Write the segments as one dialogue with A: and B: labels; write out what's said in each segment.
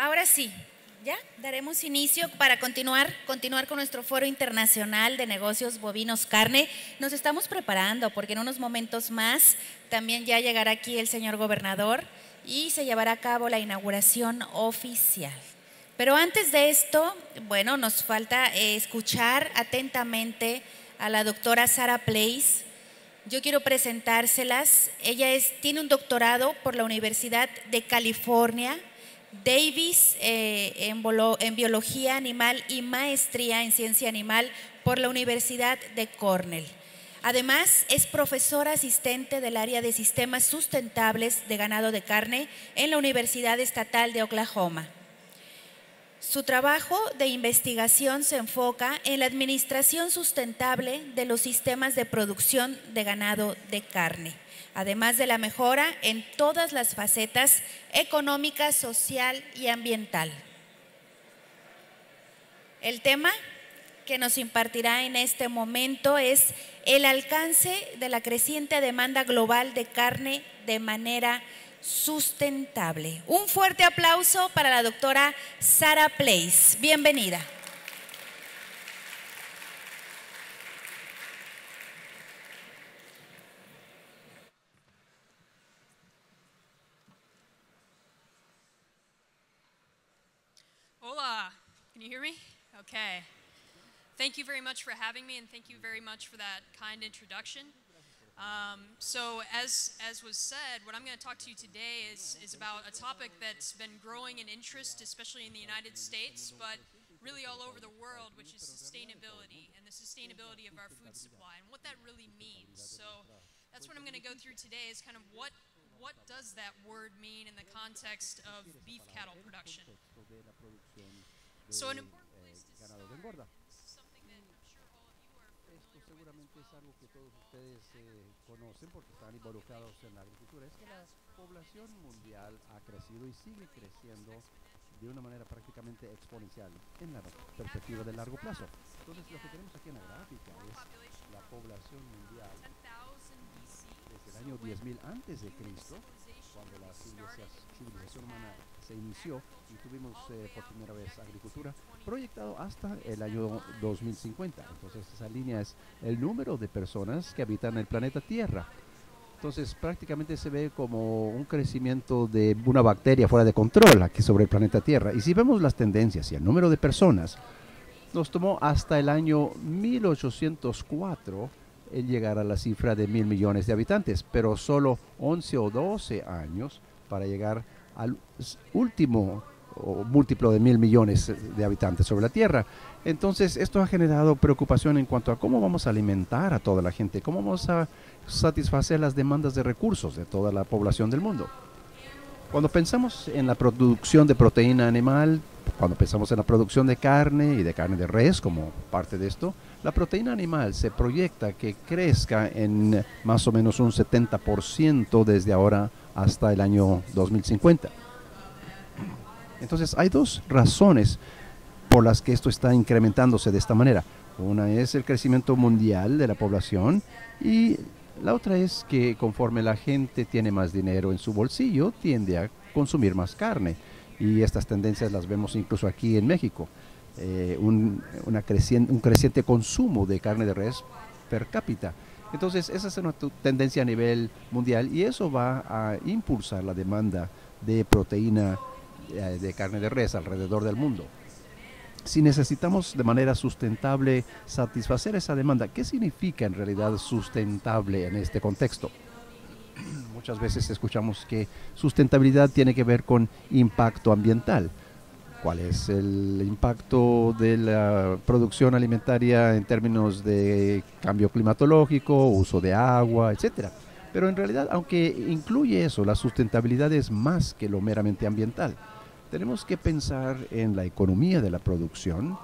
A: Ahora sí, ya daremos inicio para continuar con nuestro foro internacional de negocios bovinos carne. Nos estamos preparando porque en unos momentos más también ya llegará aquí el señor gobernador y se llevará a cabo la inauguración oficial. Pero antes de esto, bueno, nos falta escuchar atentamente a la doctora Sarah Place. Yo quiero presentárselas. Ella tiene un doctorado por la Universidad de California, Davis en biología animal y maestría en ciencia animal por la Universidad de Cornell. Además, es profesora asistente del área de sistemas sustentables de ganado de carne en la Universidad Estatal de Oklahoma. Su trabajo de investigación se enfoca en la administración sustentable de los sistemas de producción de ganado de carne, además de la mejora en todas las facetas económica, social y ambiental. El tema que nos impartirá en este momento es el alcance de la creciente demanda global de carne de manera sustentable. Un fuerte aplauso para la doctora Sarah Place. Bienvenida.
B: Hola, can you hear me? Okay. Thank you very much for having me, and thank you very much for that kind introduction. So as was said, what I'm going to talk to you today is about a topic that's been growing in interest, especially in the United States, but really all over the world, which is sustainability and the sustainability of our food supply and what that really means. So that's what I'm going to go through today is kind of what does that word mean in the context of beef cattle production. So an important place to start is something that I'm sure all of you are familiar
C: Seguramente es algo que todos ustedes conocen porque están involucrados en la agricultura. Es que la población mundial ha crecido y sigue creciendo de una manera prácticamente exponencial en la perspectiva de largo plazo. Entonces lo que tenemos aquí en la gráfica es la población mundial desde el año 10.000 antes de Cristo, cuando la civilización humana se inició y tuvimos por primera vez agricultura, proyectado hasta el año 2050. Entonces esa línea es el número de personas que habitan el planeta Tierra. Entonces prácticamente se ve como un crecimiento de una bacteria fuera de control aquí sobre el planeta Tierra. Y si vemos las tendencias y el número de personas, nos tomó hasta el año 1804 el llegar a la cifra de 1.000 millones de habitantes, pero solo 11 o 12 años para llegar al último o múltiplo de 1.000 millones de habitantes sobre la Tierra. Entonces esto ha generado preocupación en cuanto a cómo vamos a alimentar a toda la gente, cómo vamos a satisfacer las demandas de recursos de toda la población del mundo. Cuando pensamos en la producción de proteína animal, cuando pensamos en la producción de carne y de carne de res como parte de esto, la proteína animal se proyecta que crezca en más o menos un 70% desde ahora hasta el año 2050. Entonces hay dos razones por las que esto está incrementándose de esta manera. Una es el crecimiento mundial de la población y la otra es que conforme la gente tiene más dinero en su bolsillo, tiende a consumir más carne. Y estas tendencias las vemos incluso aquí en México. Un creciente consumo de carne de res per cápita. Entonces esa es una tendencia a nivel mundial y eso va a impulsar la demanda de proteína de carne de res alrededor del mundo. Si necesitamos de manera sustentable satisfacer esa demanda, ¿qué significa en realidad sustentable en este contexto? Muchas veces escuchamos que sustentabilidad tiene que ver con impacto ambiental. ¿Cuál es el impacto de la producción alimentaria en términos de cambio climatológico, uso de agua, etcétera? Pero en realidad, aunque incluye eso, la sustentabilidad es más que lo meramente ambiental. Tenemos que pensar en la economía de la producción,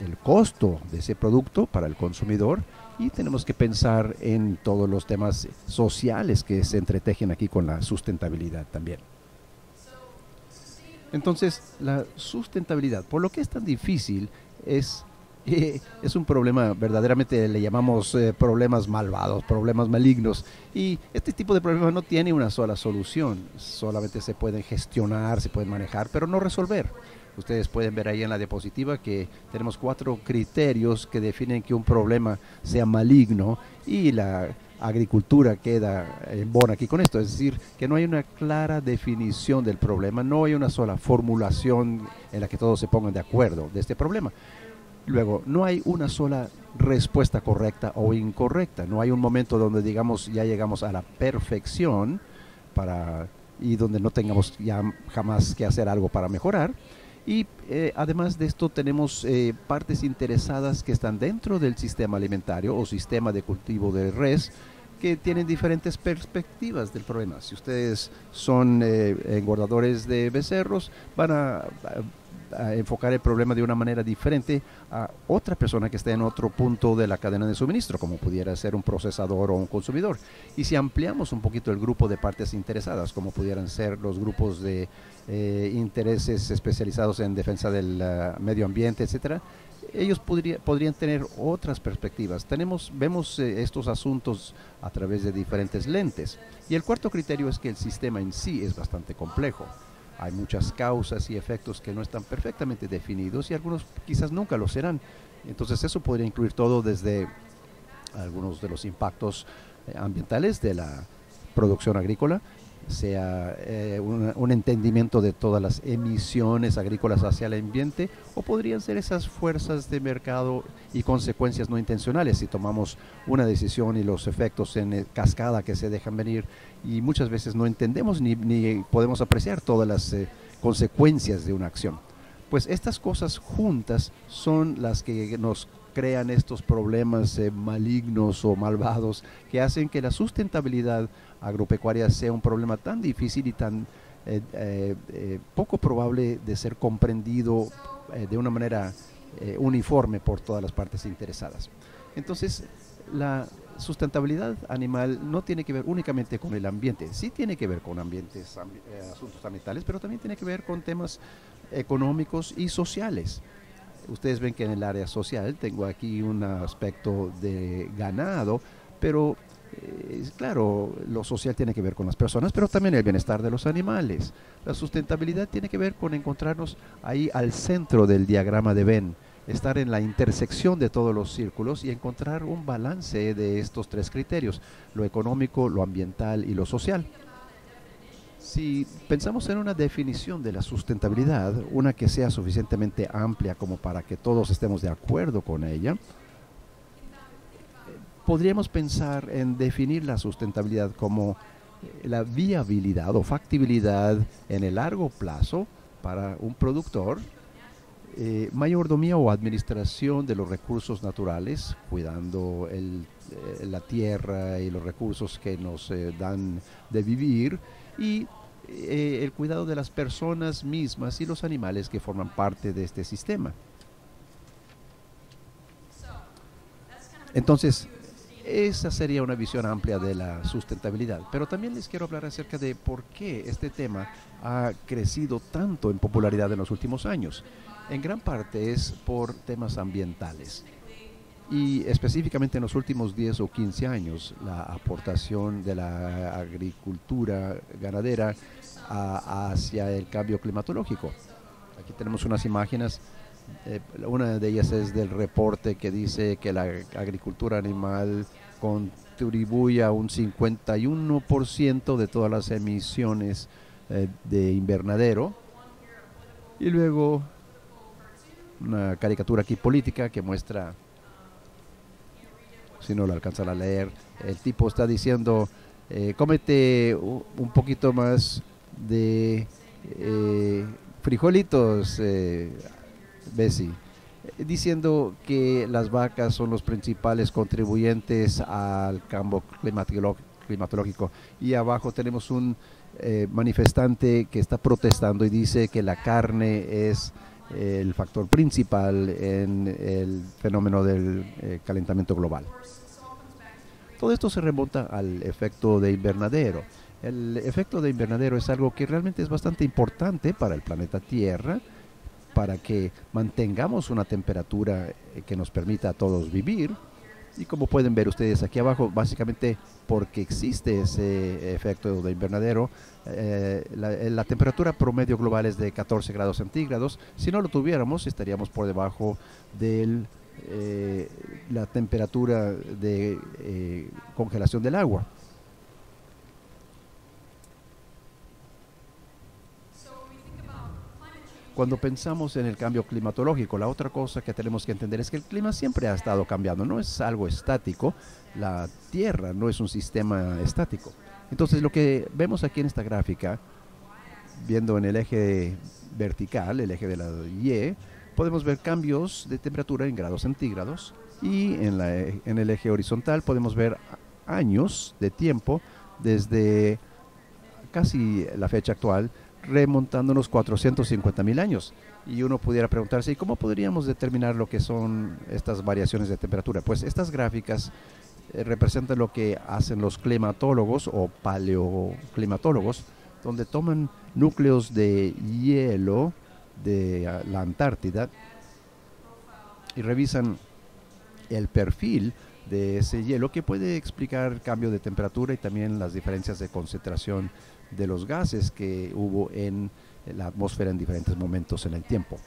C: el costo de ese producto para el consumidor y tenemos que pensar en todos los temas sociales que se entretejen aquí con la sustentabilidad también. Entonces, la sustentabilidad, por lo que es tan difícil, es Es un problema, verdaderamente le llamamos problemas malvados, problemas malignos. Y este tipo de problemas no tiene una sola solución. Solamente se pueden gestionar, se pueden manejar, pero no resolver. Ustedes pueden ver ahí en la diapositiva que tenemos 4 criterios que definen que un problema sea maligno, y la agricultura queda en bona aquí con esto. Es decir, que no hay una clara definición del problema, no hay una sola formulación en la que todos se pongan de acuerdo de este problema. Luego, no hay una sola respuesta correcta o incorrecta. No hay un momento donde digamos ya llegamos a la perfección y donde no tengamos ya jamás que hacer algo para mejorar. Y además de esto tenemos partes interesadas que están dentro del sistema alimentario o sistema de cultivo de res, que tienen diferentes perspectivas del problema. Si ustedes son engordadores de becerros, van a enfocar el problema de una manera diferente a otra persona que esté en otro punto de la cadena de suministro, como pudiera ser un procesador o un consumidor. Y si ampliamos un poquito el grupo de partes interesadas, como pudieran ser los grupos de intereses especializados en defensa del medio ambiente, etcétera, ellos podrían tener otras perspectivas. Vemos estos asuntos a través de diferentes lentes. Y el cuarto criterio es que el sistema en sí es bastante complejo. Hay muchas causas y efectos que no están perfectamente definidos, y algunos quizás nunca lo serán. Entonces eso podría incluir todo desde algunos de los impactos ambientales de la producción agrícola, sea un entendimiento de todas las emisiones agrícolas hacia el ambiente, o podrían ser esas fuerzas de mercado y consecuencias no intencionales si tomamos una decisión y los efectos en cascada que se dejan venir, y muchas veces no entendemos ni podemos apreciar todas las consecuencias de una acción. Pues estas cosas juntas son las que nos crean estos problemas malignos o malvados, que hacen que la sustentabilidad agropecuaria sea un problema tan difícil y tan poco probable de ser comprendido de una manera uniforme por todas las partes interesadas. Entonces, la sustentabilidad animal no tiene que ver únicamente con el ambiente, sí tiene que ver con asuntos ambientales, pero también tiene que ver con temas económicos y sociales. Ustedes ven que en el área social tengo aquí un aspecto de ganado, pero claro, lo social tiene que ver con las personas, pero también el bienestar de los animales. La sustentabilidad tiene que ver con encontrarnos ahí al centro del diagrama de Venn, estar en la intersección de todos los círculos y encontrar un balance de estos 3 criterios: lo económico, lo ambiental y lo social. Si pensamos en una definición de la sustentabilidad, una que sea suficientemente amplia como para que todos estemos de acuerdo con ella, podríamos pensar en definir la sustentabilidad como la viabilidad o factibilidad en el largo plazo para un productor, mayordomía o administración de los recursos naturales, cuidando la tierra y los recursos que nos dan de vivir, y el cuidado de las personas mismas y los animales que forman parte de este sistema. Entonces, esa sería una visión amplia de la sustentabilidad. Pero también les quiero hablar acerca de por qué este tema ha crecido tanto en popularidad en los últimos años. En gran parte es por temas ambientales. Y específicamente en los últimos 10 o 15 años, la aportación de la agricultura ganadera hacia el cambio climatológico. Aquí tenemos unas imágenes, una de ellas es del reporte que dice que la agricultura animal contribuye a un 51% de todas las emisiones de invernadero. Y luego una caricatura aquí política que muestra, si no lo alcanzan a leer, el tipo está diciendo, cómete un poquito más de frijolitos, Bessie, diciendo que las vacas son los principales contribuyentes al cambio climatológico. Y abajo tenemos un manifestante que está protestando y dice que la carne es el factor principal en el fenómeno del calentamiento global. Todo esto se remonta al efecto de invernadero. El efecto de invernadero es algo que realmente es bastante importante para el planeta Tierra, para que mantengamos una temperatura que nos permita a todos vivir. Y como pueden ver ustedes aquí abajo, básicamente porque existe ese efecto de invernadero, la temperatura promedio global es de 14 grados centígrados. Si no lo tuviéramos, estaríamos por debajo de la temperatura de congelación del agua. Cuando pensamos en el cambio climatológico, la otra cosa que tenemos que entender es que el clima siempre ha estado cambiando, no es algo estático. La Tierra no es un sistema estático. Entonces, lo que vemos aquí en esta gráfica, viendo en el eje vertical, el eje de la Y, podemos ver cambios de temperatura en grados centígrados, y en el eje horizontal podemos ver años de tiempo desde casi la fecha actual, remontándonos 450.000 años. Y uno pudiera preguntarse, ¿y cómo podríamos determinar lo que son estas variaciones de temperatura? Pues estas gráficas representan lo que hacen los climatólogos o paleoclimatólogos, donde toman núcleos de hielo de la Antártida y revisan el perfil de ese hielo, que puede explicar el cambio de temperatura y también las diferencias de concentración de los gases que hubo en la atmósfera en diferentes momentos en el tiempo.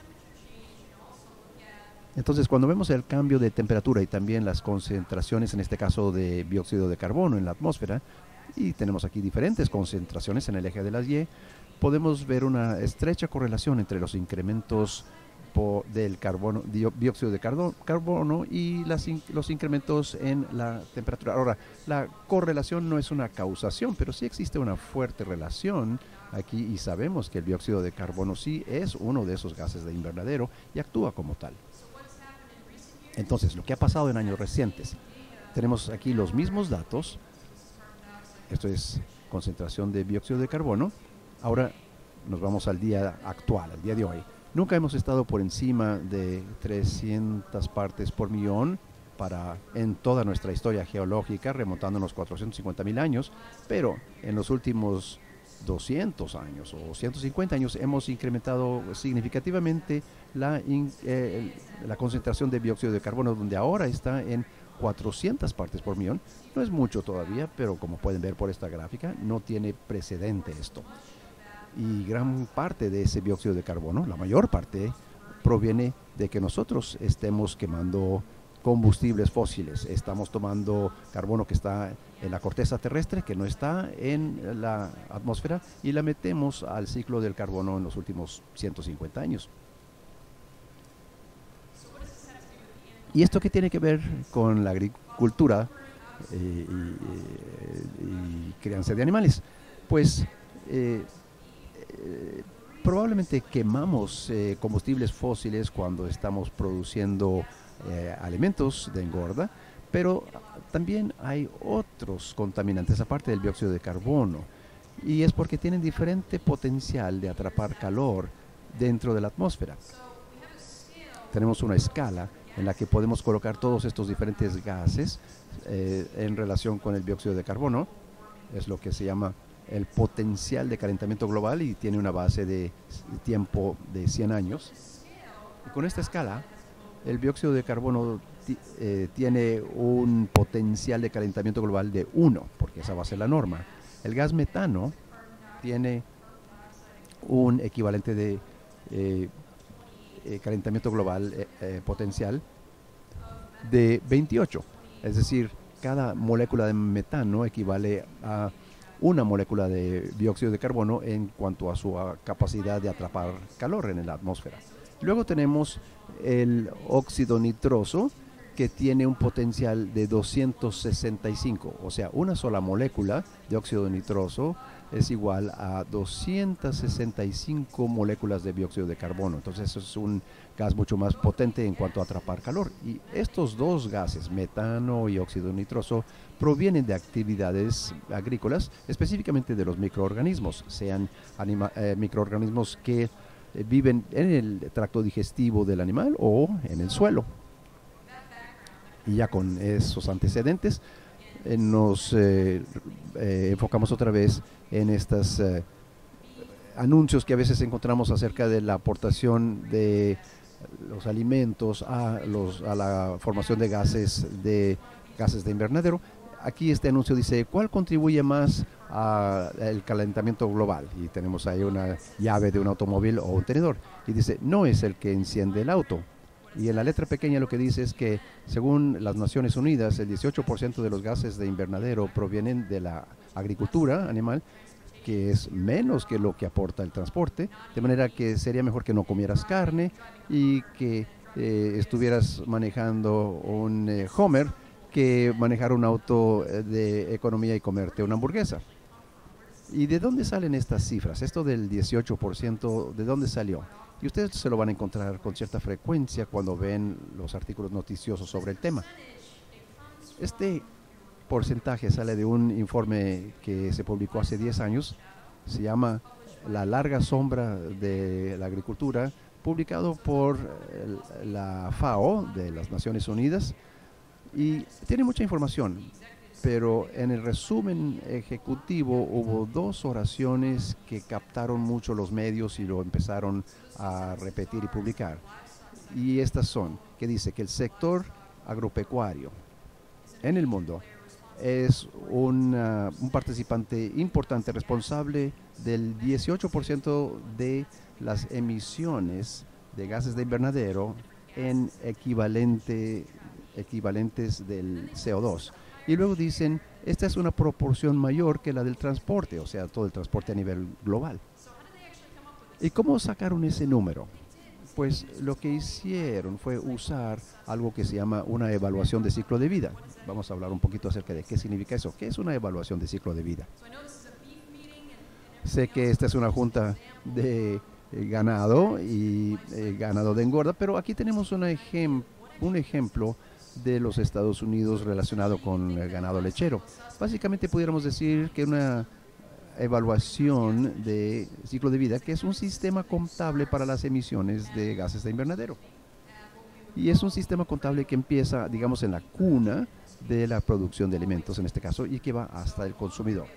C: Entonces, cuando vemos el cambio de temperatura y también las concentraciones, en este caso de dióxido de carbono en la atmósfera, y tenemos aquí diferentes concentraciones en el eje de las Y, podemos ver una estrecha correlación entre los incrementos del dióxido de carbono y los incrementos en la temperatura. Ahora, la correlación no es una causación, pero sí existe una fuerte relación aquí, y sabemos que el dióxido de carbono sí es uno de esos gases de invernadero y actúa como tal. Entonces, lo que ha pasado en años recientes, tenemos aquí los mismos datos. Esto es concentración de dióxido de carbono. Ahora nos vamos al día actual, al día de hoy. Nunca hemos estado por encima de 300 partes por millón en toda nuestra historia geológica, remontándonos 450.000 años, pero en los últimos 200 años o 150 años hemos incrementado significativamente la concentración de dióxido de carbono, donde ahora está en 400 partes por millón. No es mucho todavía, pero como pueden ver por esta gráfica, no tiene precedente esto. Y gran parte de ese dióxido de carbono, la mayor parte, proviene de que nosotros estemos quemando combustibles fósiles. Estamos tomando carbono que está en la corteza terrestre, que no está en la atmósfera, y la metemos al ciclo del carbono en los últimos 150 años. ¿Y esto qué tiene que ver con la agricultura y crianza de animales? Pues probablemente quemamos combustibles fósiles cuando estamos produciendo alimentos de engorda, pero también hay otros contaminantes aparte del dióxido de carbono, y es porque tienen diferente potencial de atrapar calor dentro de la atmósfera. Tenemos una escala en la que podemos colocar todos estos diferentes gases en relación con el dióxido de carbono. Es lo que se llama el potencial de calentamiento global, y tiene una base de tiempo de 100 años. Y con esta escala, el dióxido de carbono tiene un potencial de calentamiento global de 1, porque esa va a ser la norma. El gas metano tiene un equivalente de calentamiento global potencial de 28. Es decir, cada molécula de metano equivale a una molécula de dióxido de carbono en cuanto a su capacidad de atrapar calor en la atmósfera. Luego tenemos el óxido nitroso, que tiene un potencial de 265, o sea, una sola molécula de óxido nitroso es igual a 265 moléculas de dióxido de carbono. Entonces eso es un gas mucho más potente en cuanto a atrapar calor. Y estos dos gases, metano y óxido nitroso, provienen de actividades agrícolas, específicamente de los microorganismos, sean microorganismos que viven en el tracto digestivo del animal o en el suelo. Y ya con esos antecedentes nos enfocamos otra vez en estas anuncios que a veces encontramos acerca de la aportación de los alimentos a la formación de gases de invernadero. Aquí este anuncio dice, ¿cuál contribuye más al calentamiento global? Y tenemos ahí una llave de un automóvil o un tenedor. Y dice, no es el que enciende el auto. Y en la letra pequeña lo que dice es que, según las Naciones Unidas, el 18% de los gases de invernadero provienen de la agricultura animal, que es menos que lo que aporta el transporte, de manera que sería mejor que no comieras carne y que estuvieras manejando un Homer que manejar un auto de economía y comerte una hamburguesa. ¿Y de dónde salen estas cifras? Esto del 18%, ¿de dónde salió? Y ustedes se lo van a encontrar con cierta frecuencia cuando ven los artículos noticiosos sobre el tema. Este porcentaje sale de un informe que se publicó hace 10 años, se llama La larga sombra de la agricultura, publicado por la FAO de las Naciones Unidas, y tiene mucha información, pero en el resumen ejecutivo hubo 2 oraciones que captaron mucho los medios y lo empezaron a repetir y publicar. Y estas son, que dice que el sector agropecuario en el mundo es un participante importante, responsable del 18% de las emisiones de gases de invernadero en equivalentes del CO2. Y luego dicen, esta es una proporción mayor que la del transporte, o sea, todo el transporte a nivel global. ¿Y cómo sacaron ese número? Pues lo que hicieron fue usar algo que se llama una evaluación de ciclo de vida. Vamos a hablar un poquito acerca de qué significa eso. ¿Qué es una evaluación de ciclo de vida? Sé que esta es una junta de ganado y ganado de engorda, pero aquí tenemos un ejemplo de los Estados Unidos relacionado con el ganado lechero. Básicamente pudiéramos decir que una evaluación de ciclo de vida, que es un sistema contable para las emisiones de gases de invernadero. Y es un sistema contable que empieza, digamos, en la cuna de la producción de alimentos, en este caso, y que va hasta el consumidor.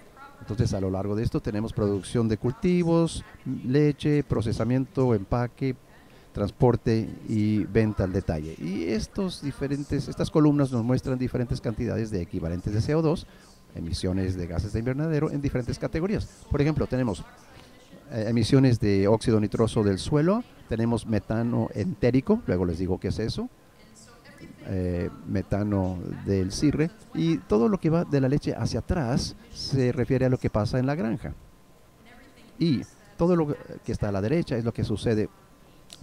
C: Entonces, a lo largo de esto tenemos producción de cultivos, leche, procesamiento, empaque, transporte y venta al detalle. Y estas columnas nos muestran diferentes cantidades de equivalentes de CO2, emisiones de gases de invernadero en diferentes categorías. Por ejemplo, tenemos emisiones de óxido nitroso del suelo, tenemos metano entérico, luego les digo qué es eso, metano del CIRRE, y todo lo que va de la leche hacia atrás se refiere a lo que pasa en la granja. Y todo lo que está a la derecha es lo que sucede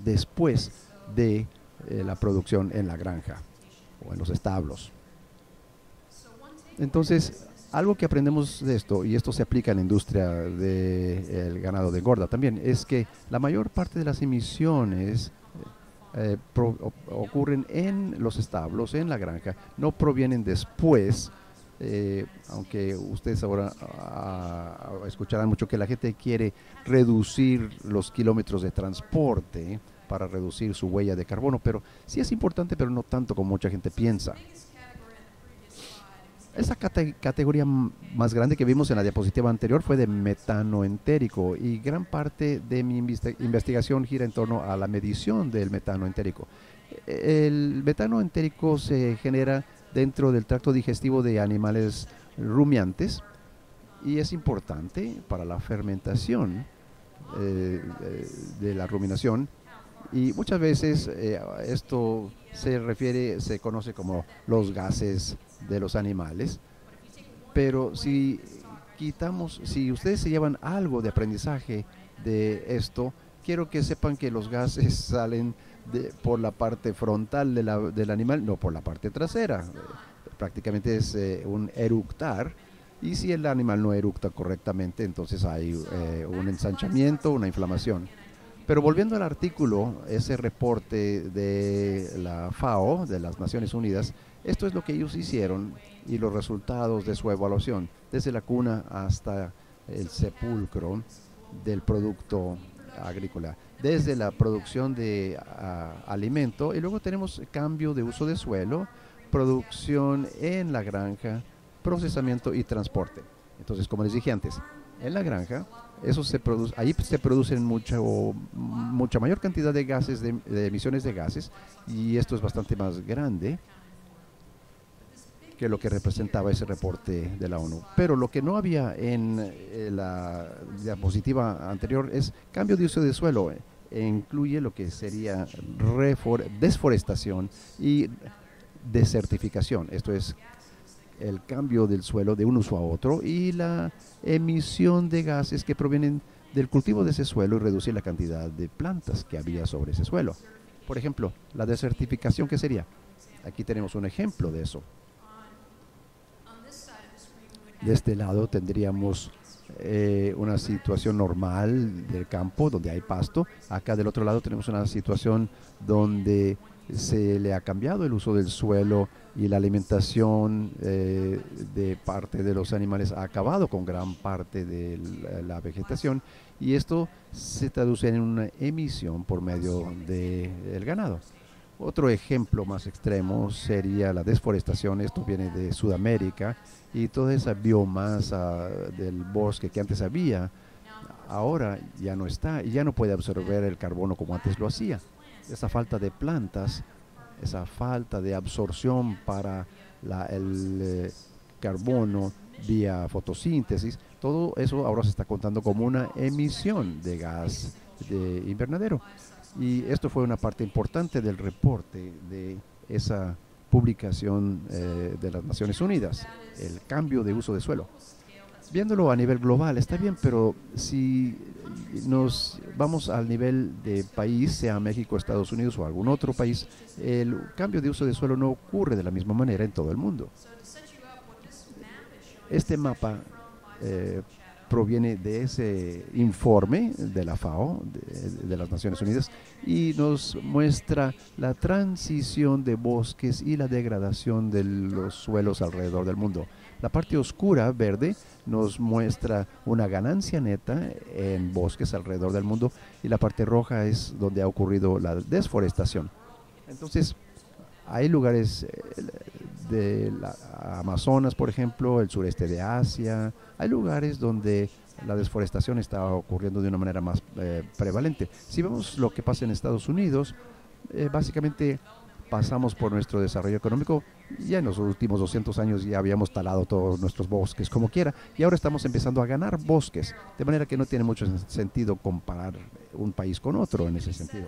C: después de la producción en la granja o en los establos. Entonces, algo que aprendemos de esto, y esto se aplica en la industria del ganado de engorda también, es que la mayor parte de las emisiones ocurren en los establos, en la granja, no provienen después, aunque ustedes ahora escucharán mucho que la gente quiere reducir los kilómetros de transporte para reducir su huella de carbono, pero sí es importante, pero no tanto como mucha gente piensa. Esa categoría más grande que vimos en la diapositiva anterior fue de metano entérico, y gran parte de mi investigación gira en torno a la medición del metano entérico. El metano entérico se genera dentro del tracto digestivo de animales rumiantes y es importante para la fermentación de la ruminación, y muchas veces esto se conoce como los gases de los animales, pero si ustedes se llevan algo de aprendizaje de esto, quiero que sepan que los gases salen por la parte frontal del animal, no por la parte trasera. Prácticamente es un eructar, y si el animal no eructa correctamente, entonces hay un ensanchamiento, una inflamación. Pero volviendo al artículo, ese reporte de la FAO, de las Naciones Unidas, esto es lo que ellos hicieron y los resultados de su evaluación, desde la cuna hasta el sepulcro del producto agrícola, desde la producción de alimento, y luego tenemos cambio de uso de suelo, producción en la granja, procesamiento y transporte. Entonces, como les dije antes, En la granja, eso se produce, ahí se producen mucha mayor cantidad de gases, de emisiones de gases, y esto es bastante más grande que lo que representaba ese reporte de la ONU. Pero lo que no había en la diapositiva anterior es cambio de uso de suelo. Incluye lo que sería desforestación y desertificación. Esto es el cambio del suelo de un uso a otro y la emisión de gases que provienen del cultivo de ese suelo y reducir la cantidad de plantas que había sobre ese suelo. Por ejemplo, la desertificación, ¿qué sería? Aquí tenemos un ejemplo de eso. De este lado tendríamos una situación normal del campo donde hay pasto. Acá del otro lado tenemos una situación donde se le ha cambiado el uso del suelo y la alimentación de parte de los animales ha acabado con gran parte de la vegetación, y esto se traduce en una emisión por medio del ganado. Otro ejemplo más extremo sería la desforestación. Esto viene de Sudamérica, y toda esa biomasa del bosque que antes había, ahora ya no está y ya no puede absorber el carbono como antes lo hacía. Esa falta de plantas, esa falta de absorción para el carbono vía fotosíntesis, todo eso ahora se está contando como una emisión de gas de invernadero. Y esto fue una parte importante del reporte de esa publicación de las Naciones Unidas, el cambio de uso de suelo. Viéndolo a nivel global está bien, pero si nos vamos al nivel de país, sea México, Estados Unidos o algún otro país, el cambio de uso de suelo no ocurre de la misma manera en todo el mundo. Este mapa proviene de ese informe de la FAO, de las Naciones Unidas, y nos muestra la transición de bosques y la degradación de los suelos alrededor del mundo. La parte oscura, verde, nos muestra una ganancia neta en bosques alrededor del mundo, y la parte roja es donde ha ocurrido la desforestación. Entonces, hay lugares de Amazonas, por ejemplo, el sureste de Asia. Hay lugares donde la desforestación está ocurriendo de una manera más prevalente. Si vemos lo que pasa en Estados Unidos, básicamente pasamos por nuestro desarrollo económico. Ya en los últimos 200 años ya habíamos talado todos nuestros bosques como quiera, y ahora estamos empezando a ganar bosques, de manera que no tiene mucho sentido comparar un país con otro en ese sentido.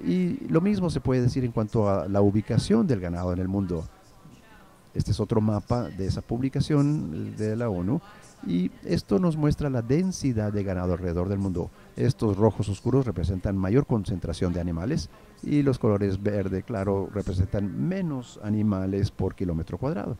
C: Y lo mismo se puede decir en cuanto a la ubicación del ganado en el mundo. Este es otro mapa de esa publicación de la ONU, y esto nos muestra la densidad de ganado alrededor del mundo. Estos rojos oscuros representan mayor concentración de animales, y los colores verde claro representan menos animales por kilómetro cuadrado.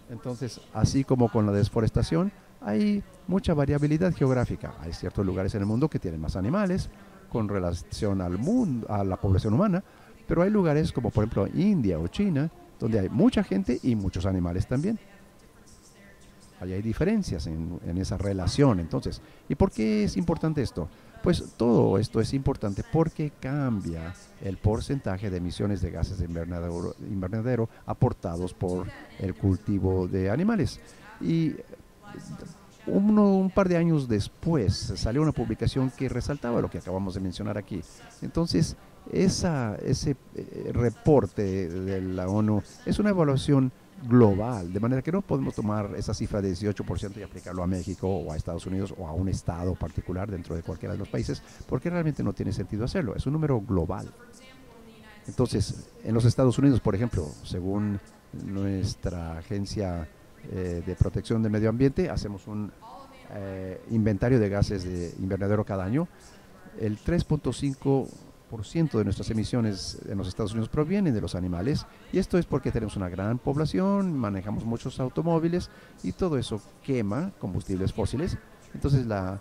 C: Entonces, así como con la desforestación, hay mucha variabilidad geográfica. Hay ciertos lugares en el mundo que tienen más animales con relación al mundo, a la población humana, pero hay lugares como por ejemplo India o China, donde hay mucha gente y muchos animales también. Ahí hay diferencias en esa relación. Entonces, ¿y por qué es importante esto? Pues todo esto es importante porque cambia el porcentaje de emisiones de gases de invernadero aportados por el cultivo de animales. Y un par de años después salió una publicación que resaltaba lo que acabamos de mencionar aquí. Entonces, ese reporte de la ONU es una evaluación global, de manera que no podemos tomar esa cifra de 18% y aplicarlo a México o a Estados Unidos o a un estado particular dentro de cualquiera de los países, porque realmente no tiene sentido hacerlo. Es un número global. Entonces, en los Estados Unidos, por ejemplo, según nuestra agencia de protección del medio ambiente, hacemos un inventario de gases de invernadero cada año. El 3.5% de nuestras emisiones en los Estados Unidos provienen de los animales, y esto es porque tenemos una gran población, manejamos muchos automóviles y todo eso quema combustibles fósiles. Entonces la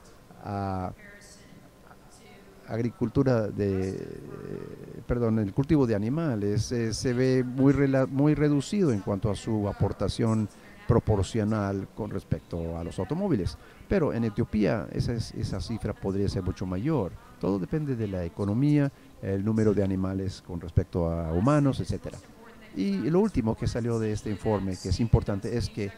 C: agricultura el cultivo de animales se ve muy reducido en cuanto a su aportación proporcional con respecto a los automóviles. Pero en Etiopía esa cifra podría ser mucho mayor. Todo depende de la economía, el número de animales con respecto a humanos, etcétera. Y lo último que salió de este informe, que es importante, es que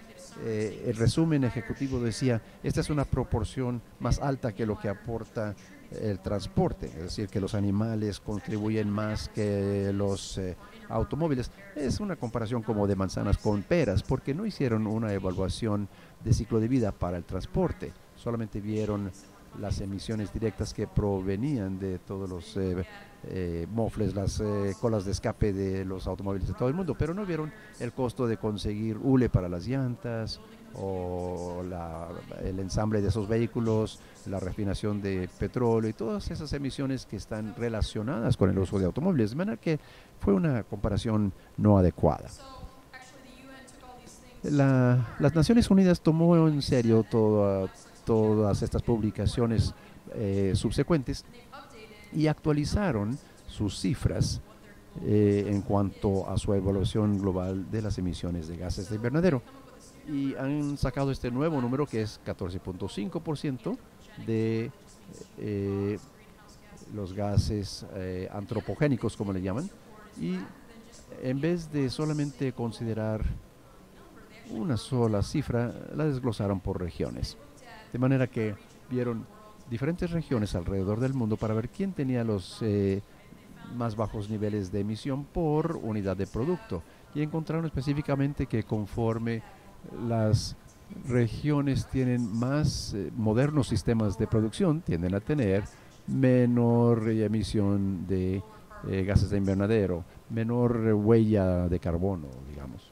C: el resumen ejecutivo decía, esta es una proporción más alta que lo que aporta el transporte, es decir, que los animales contribuyen más que los automóviles. Es una comparación como de manzanas con peras, porque no hicieron una evaluación de ciclo de vida para el transporte, solamente vieron las emisiones directas que provenían de todos los mofles, las colas de escape de los automóviles de todo el mundo, pero no vieron el costo de conseguir hule para las llantas o el ensamble de esos vehículos, la refinación de petróleo y todas esas emisiones que están relacionadas con el uso de automóviles, de manera que fue una comparación no adecuada. Las Naciones Unidas tomó en serio todas estas publicaciones subsecuentes y actualizaron sus cifras en cuanto a su evaluación global de las emisiones de gases de invernadero. Y han sacado este nuevo número que es 14.5% de los gases antropogénicos, como le llaman. Y en vez de solamente considerar una sola cifra, la desglosaron por regiones. De manera que vieron diferentes regiones alrededor del mundo para ver quién tenía los más bajos niveles de emisión por unidad de producto. Y encontraron específicamente que conforme las regiones tienen más modernos sistemas de producción, tienden a tener menor emisión de gases de invernadero, menor huella de carbono, digamos.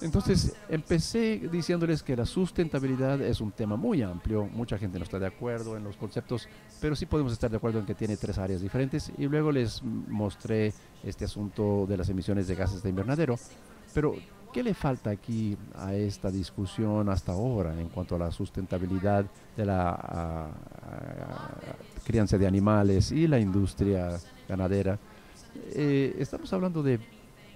C: Entonces, empecé diciéndoles que la sustentabilidad es un tema muy amplio, mucha gente no está de acuerdo en los conceptos, pero sí podemos estar de acuerdo en que tiene 3 áreas diferentes, y luego les mostré este asunto de las emisiones de gases de invernadero. Pero, ¿qué le falta aquí a esta discusión hasta ahora en cuanto a la sustentabilidad de la crianza de animales y la industria ganadera? Estamos hablando de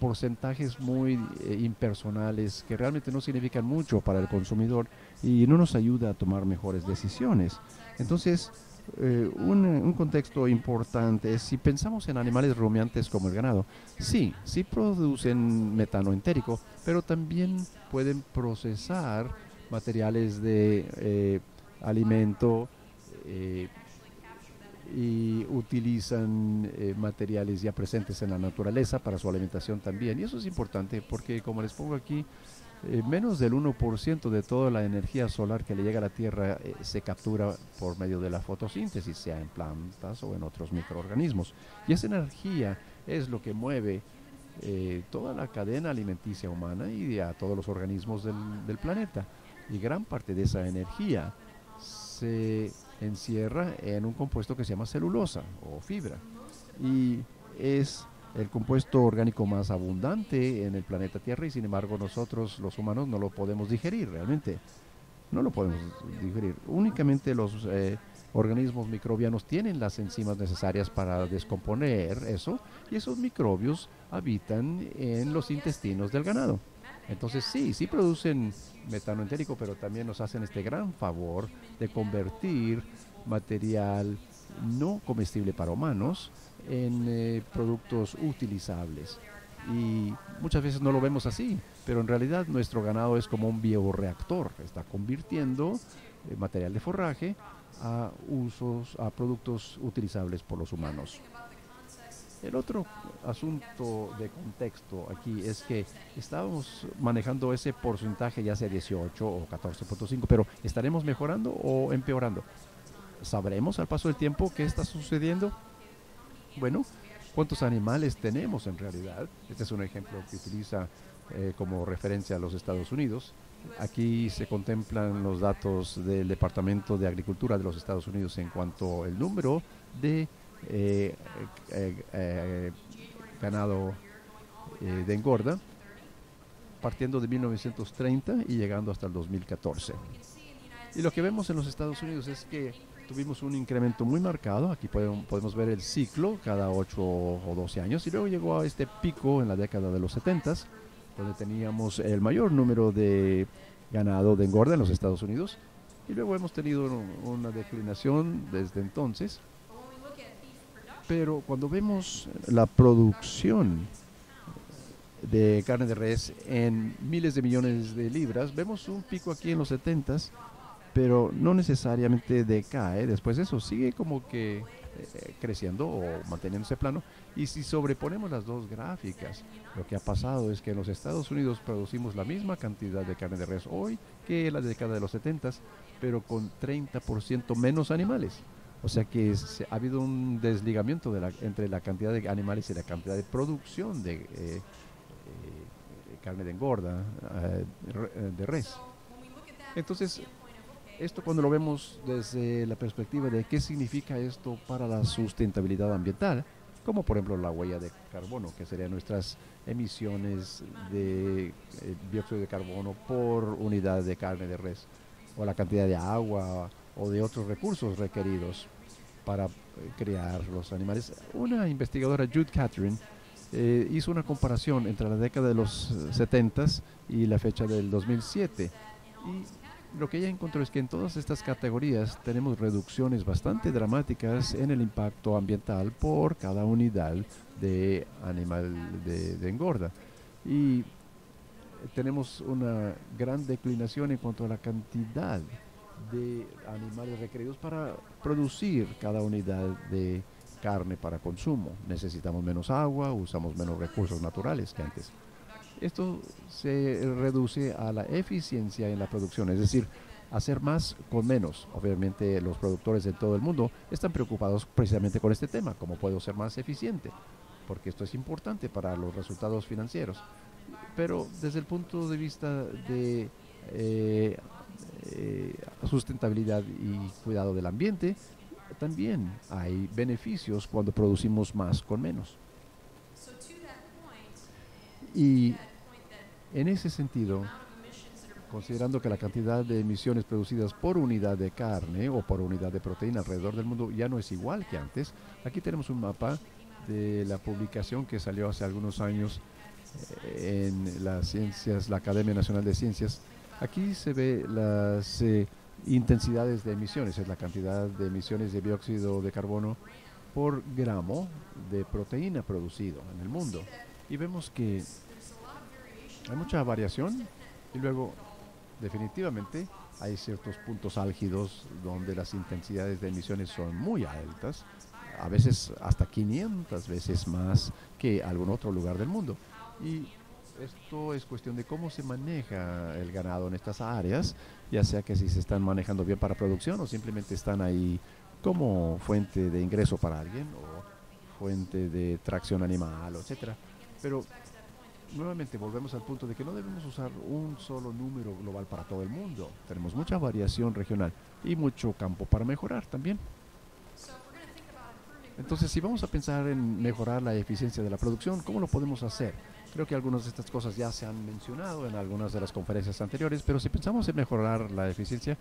C: porcentajes muy impersonales que realmente no significan mucho para el consumidor y no nos ayuda a tomar mejores decisiones. Entonces, un contexto importante es si pensamos en animales rumiantes como el ganado, sí producen metano entérico, pero también pueden procesar materiales de alimento y utilizan materiales ya presentes en la naturaleza para su alimentación también. Y eso es importante porque, como les pongo aquí, menos del 1% de toda la energía solar que le llega a la Tierra se captura por medio de la fotosíntesis, sea en plantas o en otros microorganismos. Y esa energía es lo que mueve toda la cadena alimenticia humana y a todos los organismos del planeta. Y gran parte de esa energía se encierra en un compuesto que se llama celulosa o fibra, y es el compuesto orgánico más abundante en el planeta Tierra, y sin embargo nosotros los humanos no lo podemos digerir realmente, no lo podemos digerir. Únicamente los organismos microbianos tienen las enzimas necesarias para descomponer eso, y esos microbios habitan en los intestinos del ganado. Entonces sí producen metano entérico, pero también nos hacen este gran favor de convertir material no comestible para humanos en productos utilizables. Y muchas veces no lo vemos así, pero en realidad nuestro ganado es como un bioreactor, está convirtiendo material de forraje a productos utilizables por los humanos. El otro asunto de contexto aquí es que estábamos manejando ese porcentaje ya sea 18 o 14.5, pero ¿estaremos mejorando o empeorando? ¿Sabremos al paso del tiempo qué está sucediendo? Bueno, ¿cuántos animales tenemos en realidad? Este es un ejemplo que utiliza como referencia a los Estados Unidos. Aquí se contemplan los datos del Departamento de Agricultura de los Estados Unidos en cuanto al número de ganado de engorda, partiendo de 1930 y llegando hasta el 2014. Y lo que vemos en los Estados Unidos es que tuvimos un incremento muy marcado. Aquí podemos ver el ciclo cada 8 o 12 años, y luego llegó a este pico en la década de los 70s, donde teníamos el mayor número de ganado de engorda en los Estados Unidos, y luego hemos tenido una declinación desde entonces. Pero cuando vemos la producción de carne de res en miles de millones de libras. Vemos un pico aquí en los 70s, pero no necesariamente decae. Después de eso sigue como que creciendo o manteniéndose plano. Y si sobreponemos las dos gráficas, lo que ha pasado es que en los Estados Unidos producimos la misma cantidad de carne de res hoy que en la década de los 70s, pero con 30% menos animales. O sea que ha habido un desligamiento entre la cantidad de animales y la cantidad de producción de carne de engorda, de res. Entonces, esto cuando lo vemos desde la perspectiva de qué significa esto para la sustentabilidad ambiental, como por ejemplo la huella de carbono, que serían nuestras emisiones de dióxido de carbono por unidad de carne de res, o la cantidad de agua o de otros recursos requeridos para criar los animales. Una investigadora, Jude Catherine, hizo una comparación entre la década de los 70s y la fecha del 2007. Y lo que ella encontró es que en todas estas categorías tenemos reducciones bastante dramáticas en el impacto ambiental por cada unidad de animal de engorda. Y tenemos una gran declinación en cuanto a la cantidad de animales requeridos para producir cada unidad de carne para consumo. Necesitamos menos agua, usamos menos recursos naturales que antes. Esto se reduce a la eficiencia en la producción, es decir, hacer más con menos. Obviamente los productores de todo el mundo están preocupados precisamente con este tema, cómo puedo ser más eficiente, porque esto es importante para los resultados financieros. Pero desde el punto de vista de sustentabilidad y cuidado del ambiente, también hay beneficios cuando producimos más con menos. Y en ese sentido, considerando que la cantidad de emisiones producidas por unidad de carne o por unidad de proteína alrededor del mundo ya no es igual que antes, aquí tenemos un mapa de la publicación que salió hace algunos años en las ciencias, la Academia Nacional de Ciencias. Aquí se ve las intensidades de emisiones, es la cantidad de emisiones de dióxido de carbono por gramo de proteína producido en el mundo. Y vemos que hay mucha variación y luego definitivamente hay ciertos puntos álgidos donde las intensidades de emisiones son muy altas, a veces hasta 500 veces más que algún otro lugar del mundo. Y esto es cuestión de cómo se maneja el ganado en estas áreas, ya sea que si se están manejando bien para producción o simplemente están ahí como fuente de ingreso para alguien o fuente de tracción animal, etcétera. Pero nuevamente volvemos al punto de que no debemos usar un solo número global para todo el mundo. Tenemos mucha variación regional y mucho campo para mejorar también. Entonces, si vamos a pensar en mejorar la eficiencia de la producción, ¿cómo lo podemos hacer? Creo que algunas de estas cosas ya se han mencionado en algunas de las conferencias anteriores, pero si pensamos en mejorar la eficiencia,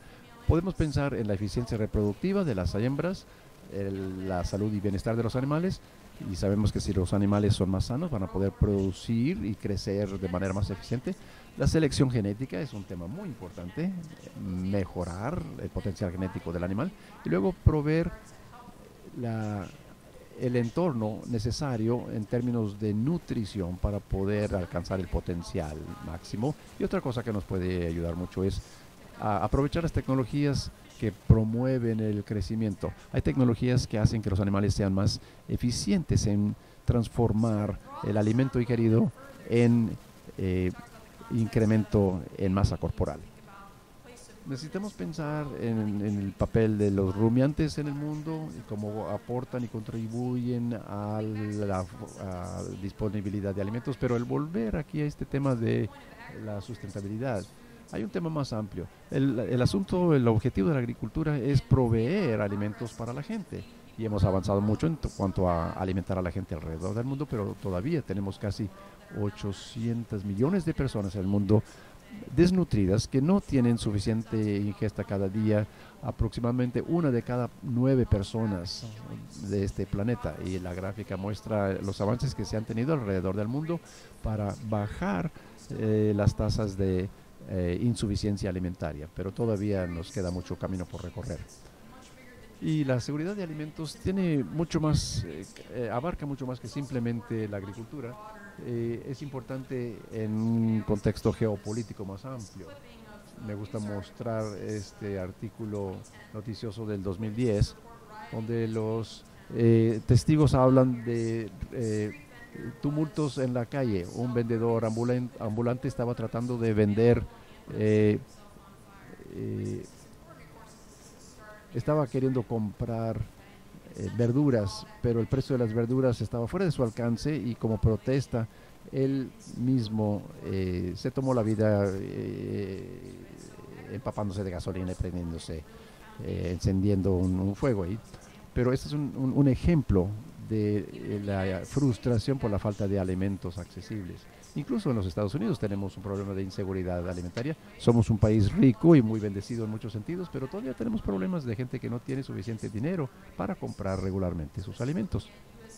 C: podemos pensar en la eficiencia reproductiva de las hembras, la salud y bienestar de los animales, y sabemos que si los animales son más sanos van a poder producir y crecer de manera más eficiente. La selección genética es un tema muy importante, mejorar el potencial genético del animal y luego proveer el entorno necesario en términos de nutrición para poder alcanzar el potencial máximo. Y otra cosa que nos puede ayudar mucho es aprovechar las tecnologías que promueven el crecimiento. Hay tecnologías que hacen que los animales sean más eficientes en transformar el alimento ingerido en incremento en masa corporal. Necesitamos pensar en el papel de los rumiantes en el mundo y cómo aportan y contribuyen a la disponibilidad de alimentos, pero el volver aquí a este tema de la sustentabilidad, hay un tema más amplio. El asunto, el objetivo de la agricultura es proveer alimentos para la gente y hemos avanzado mucho en cuanto a alimentar a la gente alrededor del mundo, pero todavía tenemos casi 800 millones de personas en el mundo desnutridas que no tienen suficiente ingesta cada día, aproximadamente 1 de cada 9 personas de este planeta, y la gráfica muestra los avances que se han tenido alrededor del mundo para bajar las tasas de insuficiencia alimentaria, pero todavía nos queda mucho camino por recorrer. Y la seguridad de alimentos tiene mucho más, abarca mucho más que simplemente la agricultura. Es importante en un contexto geopolítico más amplio. Me gusta mostrar este artículo noticioso del 2010, donde los testigos hablan de tumultos en la calle. Un vendedor ambulante estaba tratando de vender, estaba queriendo comprar verduras, pero el precio de las verduras estaba fuera de su alcance y como protesta, él mismo se tomó la vida empapándose de gasolina y prendiéndose, encendiendo un fuego ahí. Pero este es un ejemplo de la frustración por la falta de alimentos accesibles. Incluso en los Estados Unidos tenemos un problema de inseguridad alimentaria. Somos un país rico y muy bendecido en muchos sentidos, pero todavía tenemos problemas de gente que no tiene suficiente dinero para comprar regularmente sus alimentos.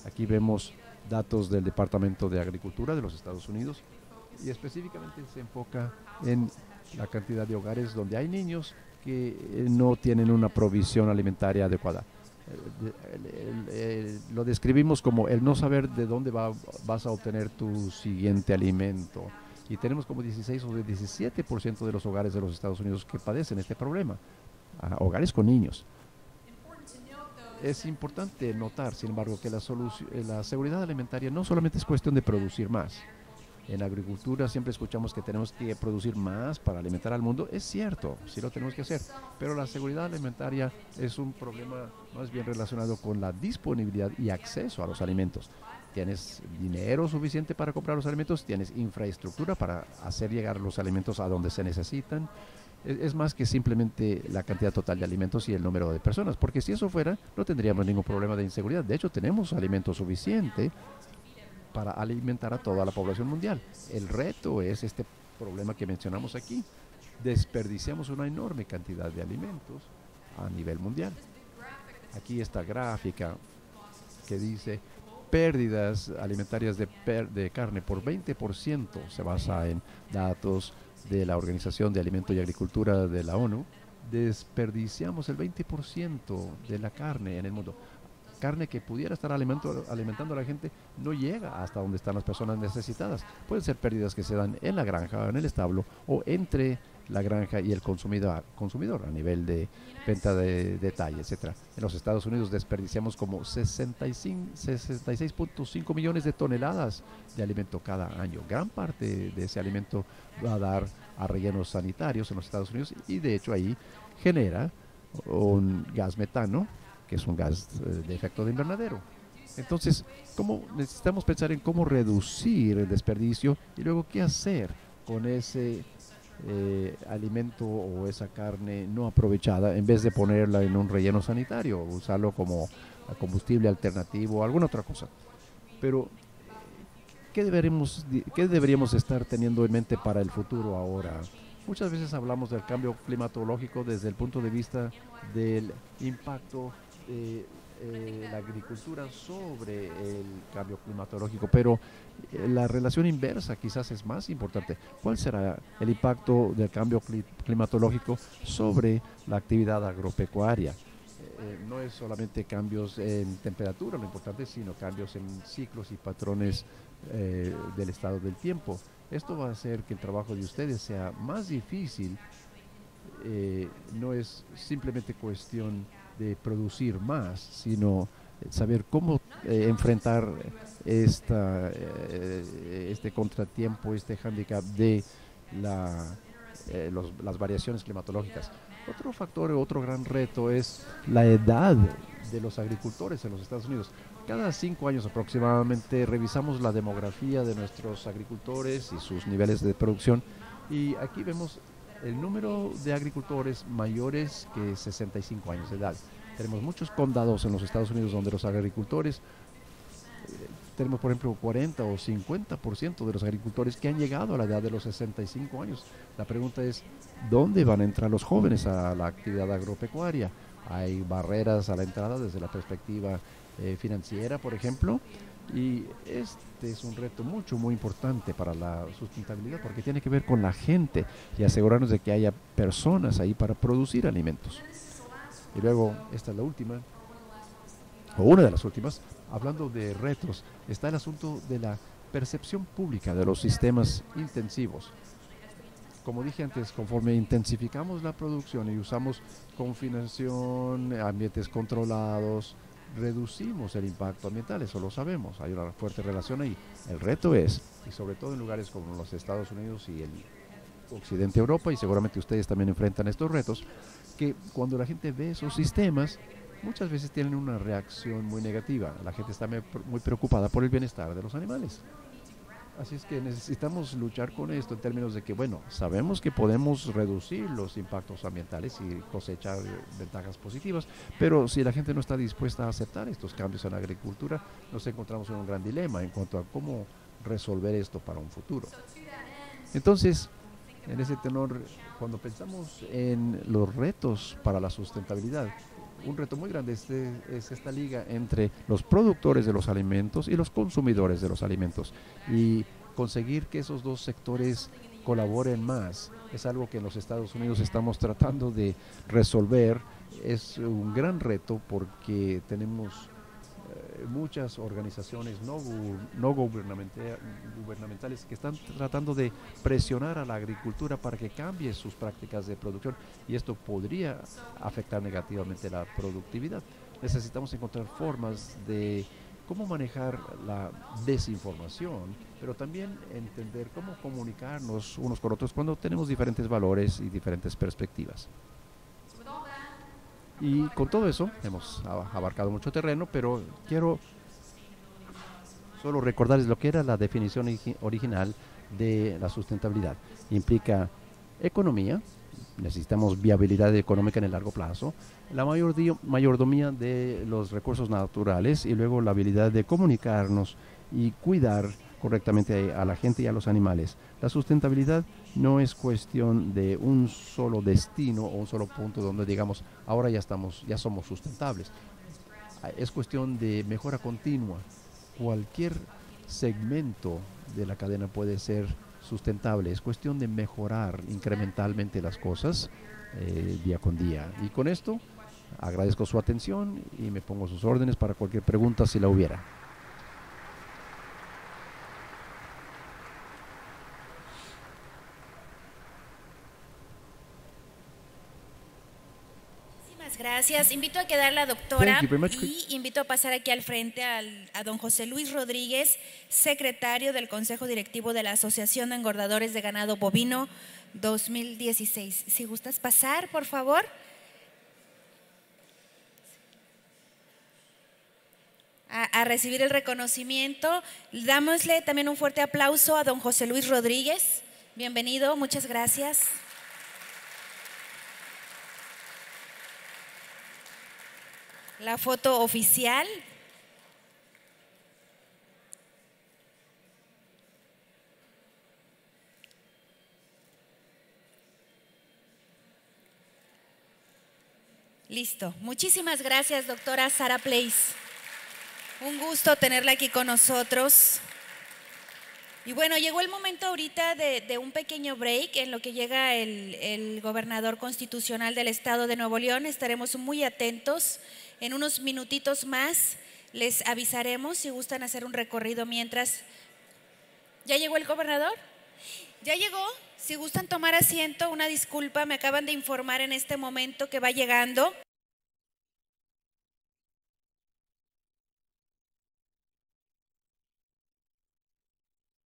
C: Aquí vemos datos del Departamento de Agricultura de los Estados Unidos y específicamente se enfoca en la cantidad de hogares donde hay niños que no tienen una provisión alimentaria adecuada. Lo describimos como el no saber de dónde vas a obtener tu siguiente alimento. Y tenemos como 16 o 17% de los hogares de los Estados Unidos que padecen este problema, hogares con niños. Es importante notar, sin embargo, que la seguridad alimentaria no solamente es cuestión de producir más. En la agricultura siempre escuchamos que tenemos que producir más para alimentar al mundo. Es cierto, sí lo tenemos que hacer, pero la seguridad alimentaria es un problema más bien relacionado con la disponibilidad y acceso a los alimentos. ¿Tienes dinero suficiente para comprar los alimentos? ¿Tienes infraestructura para hacer llegar los alimentos a donde se necesitan? Es más que simplemente la cantidad total de alimentos y el número de personas, porque si eso fuera, no tendríamos ningún problema de inseguridad. De hecho, tenemos alimento suficiente para alimentar a toda la población mundial. El reto es este problema que mencionamos aquí. Desperdiciamos una enorme cantidad de alimentos a nivel mundial. Aquí esta gráfica que dice pérdidas alimentarias de carne por 20%, se basa en datos de la Organización de Alimento y Agricultura de la ONU. Desperdiciamos el 20% de la carne en el mundo. Carne que pudiera estar alimentando a la gente no llega hasta donde están las personas necesitadas. Pueden ser pérdidas que se dan en la granja, en el establo o entre la granja y el consumidor a nivel de venta de detalle, etc. En los Estados Unidos desperdiciamos como 66.5 millones de toneladas de alimento cada año. Gran parte de ese alimento va a dar a rellenos sanitarios en los Estados Unidos y de hecho ahí genera un gas metano, que es un gas de efecto de invernadero. Entonces, necesitamos pensar en cómo reducir el desperdicio y luego qué hacer con ese alimento o esa carne no aprovechada en vez de ponerla en un relleno sanitario, usarlo como combustible alternativo o alguna otra cosa. Pero, ¿qué deberíamos estar teniendo en mente para el futuro ahora? Muchas veces hablamos del cambio climatológico desde el punto de vista del impacto de la agricultura sobre el cambio climatológico, pero la relación inversa quizás es más importante. ¿Cuál será el impacto del cambio climatológico sobre la actividad agropecuaria? No es solamente cambios en temperatura lo importante, sino cambios en ciclos y patrones del estado del tiempo. Esto va a hacer que el trabajo de ustedes sea más difícil. No es simplemente cuestión de producir más, sino saber cómo enfrentar este contratiempo, este hándicap de las variaciones climatológicas. Otro factor, otro gran reto es la edad de los agricultores en los Estados Unidos. Cada 5 años aproximadamente revisamos la demografía de nuestros agricultores y sus niveles de producción y aquí vemos el número de agricultores mayores que 65 años de edad. Tenemos muchos condados en los Estados Unidos donde los agricultores, tenemos por ejemplo 40 o 50% de los agricultores que han llegado a la edad de los 65 años. La pregunta es, ¿dónde van a entrar los jóvenes a la actividad agropecuaria? Hay barreras a la entrada desde la perspectiva financiera, por ejemplo, y este es un reto muy importante para la sustentabilidad porque tiene que ver con la gente y asegurarnos de que haya personas ahí para producir alimentos. Y luego, esta es la última, o una de las últimas, hablando de retos, está el asunto de la percepción pública de los sistemas intensivos. Como dije antes, conforme intensificamos la producción y usamos confinación, ambientes controlados, reducimos el impacto ambiental, eso lo sabemos, hay una fuerte relación ahí. El reto es, y sobre todo en lugares como los Estados Unidos y el occidente Europa, y seguramente ustedes también enfrentan estos retos, que cuando la gente ve esos sistemas, muchas veces tienen una reacción muy negativa. La gente está muy preocupada por el bienestar de los animales. Así es que necesitamos luchar con esto en términos de que, bueno, sabemos que podemos reducir los impactos ambientales y cosechar ventajas positivas, pero si la gente no está dispuesta a aceptar estos cambios en la agricultura, nos encontramos en un gran dilema en cuanto a cómo resolver esto para un futuro. Entonces, en ese tenor, cuando pensamos en los retos para la sustentabilidad, un reto muy grande es esta liga entre los productores de los alimentos y los consumidores de los alimentos, y conseguir que esos dos sectores colaboren más. Es algo que en los Estados Unidos estamos tratando de resolver. Es un gran reto porque tenemos muchas organizaciones no gubernamentales que están tratando de presionar a la agricultura para que cambie sus prácticas de producción, y esto podría afectar negativamente la productividad. Necesitamos encontrar formas de cómo manejar la desinformación, pero también entender cómo comunicarnos unos con otros cuando tenemos diferentes valores y diferentes perspectivas. Y con todo eso hemos abarcado mucho terreno, pero quiero solo recordarles lo que era la definición original de la sustentabilidad. Implica economía, necesitamos viabilidad económica en el largo plazo, la mayordomía de los recursos naturales y luego la habilidad de comunicarnos y cuidar correctamente a la gente y a los animales. La sustentabilidad no es cuestión de un solo destino o un solo punto donde digamos ahora ya somos sustentables. Es cuestión de mejora continua. Cualquier segmento de la cadena puede ser sustentable. Es cuestión de mejorar incrementalmente las cosas día con día. Y con esto agradezco su atención y me pongo a sus órdenes para cualquier pregunta si la hubiera.
A: Gracias. Invito a quedar la doctora y invito a pasar aquí al frente a don José Luis Rodríguez, secretario del Consejo Directivo de la Asociación de Engordadores de Ganado Bovino 2016. Si gustas pasar, por favor. A recibir el reconocimiento. Dámosle también un fuerte aplauso a don José Luis Rodríguez. Bienvenido, muchas gracias. La foto oficial. Listo. Muchísimas gracias, doctora Sara Place. Un gusto tenerla aquí con nosotros. Y bueno, llegó el momento ahorita de un pequeño break en lo que llega el gobernador constitucional del estado de Nuevo León. Estaremos muy atentos. En unos minutitos más les avisaremos si gustan hacer un recorrido mientras. ¿Ya llegó el gobernador? ¿Ya llegó? Si gustan tomar asiento, una disculpa, me acaban de informar en este momento que va llegando.